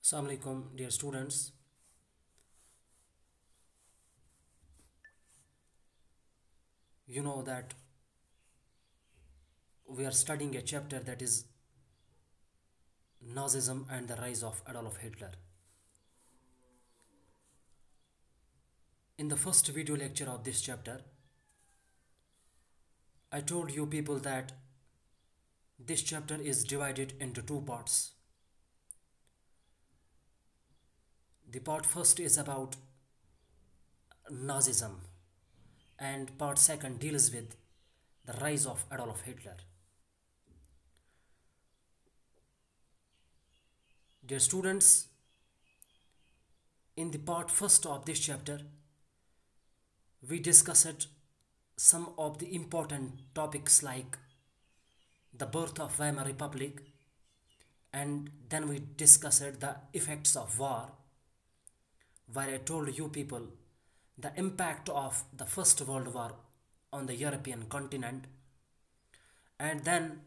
Assalamu alaikum, dear students. You know that we are studying a chapter that is Nazism and the rise of Adolf Hitler. In the first video lecture of this chapter, I told you people that this chapter is divided into two parts. The part first is about Nazism and part second deals with the rise of Adolf Hitler. Dear students, in the part first of this chapter, we discussed some of the important topics like the birth of Weimar Republic, and then we discussed the effects of war, where I told you people the impact of the First World War on the European continent, and then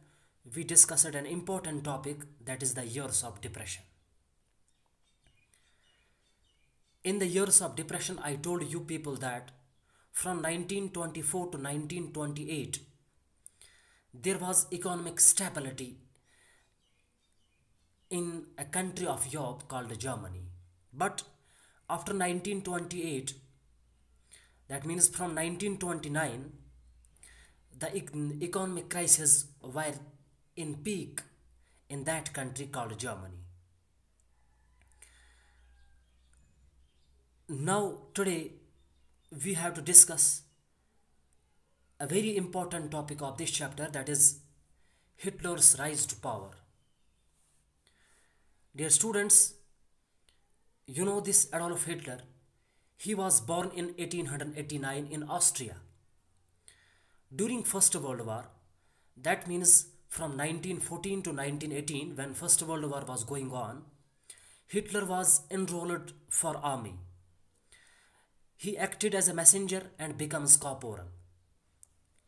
we discussed an important topic, that is the years of depression. In the years of depression, I told you people that from 1924 to 1928 there was economic stability in a country of Europe called Germany. But after 1928, that means from 1929, the economic crisis were in peak in that country called Germany. Now today we have to discuss a very important topic of this chapter, that is Hitler's rise to power. Dear students, you know this Adolf Hitler, he was born in 1889 in Austria. During First World War, that means from 1914 to 1918, when First World War was going on, Hitler was enrolled for army. He acted as a messenger and becomes corporal.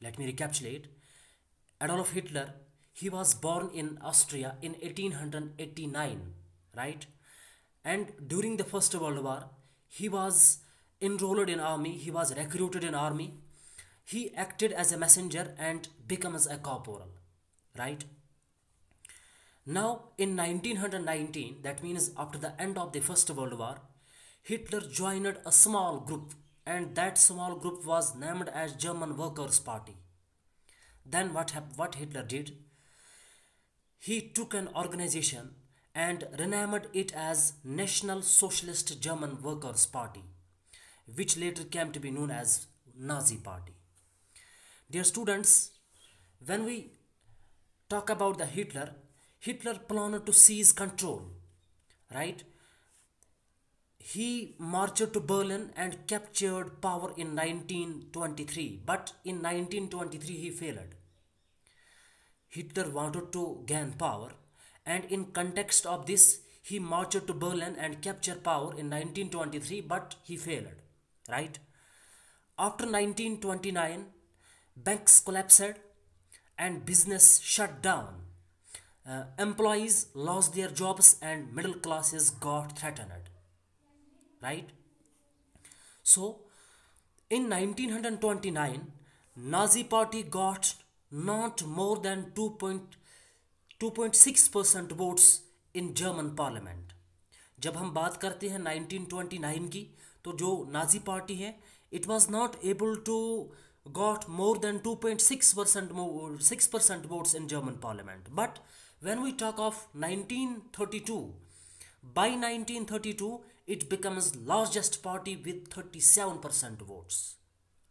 Let me recapitulate. Adolf Hitler, he was born in Austria in 1889, right? And during the First World War, he was enrolled in army, he was recruited in army. He acted as a messenger and becomes a corporal, right? Now in 1919, that means after the end of the First World War, Hitler joined a small group, and that small group was named as German Workers' Party. Then what Hitler did? He took an organization and renamed it as National Socialist German Workers' Party, which later came to be known as Nazi Party. Dear students, when we talk about the Hitler planned to seize control, right? He marched to Berlin and captured power in 1923, but in 1923 he failed. Hitler wanted to gain power, and in context of this, he marched to Berlin and captured power in 1923, but he failed, right? After 1929, banks collapsed and business shut down. Employees lost their jobs and middle classes got threatened, right? So in 1929, Nazi party got not more than 2.6% votes in German parliament. जब हम बात करते हैं 1929 की, तो जो Nazi party है, it was not able to got more than 2.6% votes in German parliament. But when we talk of 1932, by 1932 it becomes largest party with 37% votes,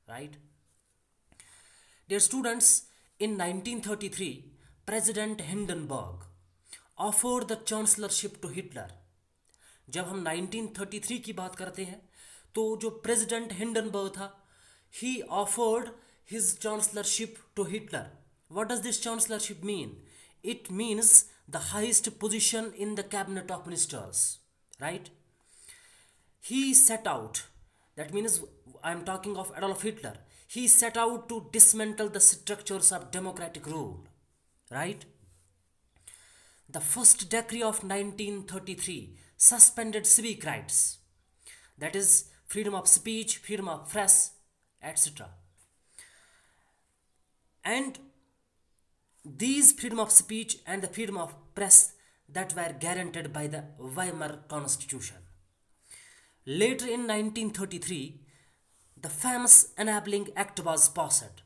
right? Dear students, in 1933, President Hindenburg offered the chancellorship to Hitler. जब हम 1933 की बात करते हैं, तो जो president Hindenburg था, he offered his chancellorship to Hitler. What does this chancellorship mean? It means the highest position in the cabinet of ministers, right? He set out, that means I am talking of Adolf Hitler, he set out to dismantle the structures of democratic rule, right? The first decree of 1933 suspended civic rights, that is freedom of speech, freedom of press, etc. And these freedom of speech and the freedom of press that were guaranteed by the Weimar Constitution. Later in 1933, the famous Enabling Act was passed,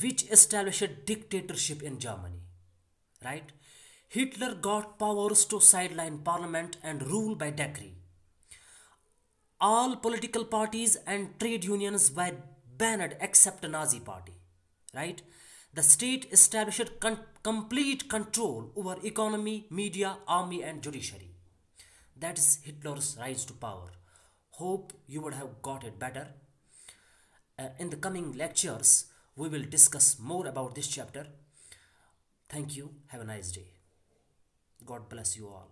which established a dictatorship in Germany. Right? Hitler got powers to sideline parliament and rule by decree. All political parties and trade unions were banned except the Nazi party. Right? The state established complete control over economy, media, army and judiciary. That is Hitler's rise to power. Hope you would have got it better. In the coming lectures, we will discuss more about this chapter. Thank you. Have a nice day. God bless you all.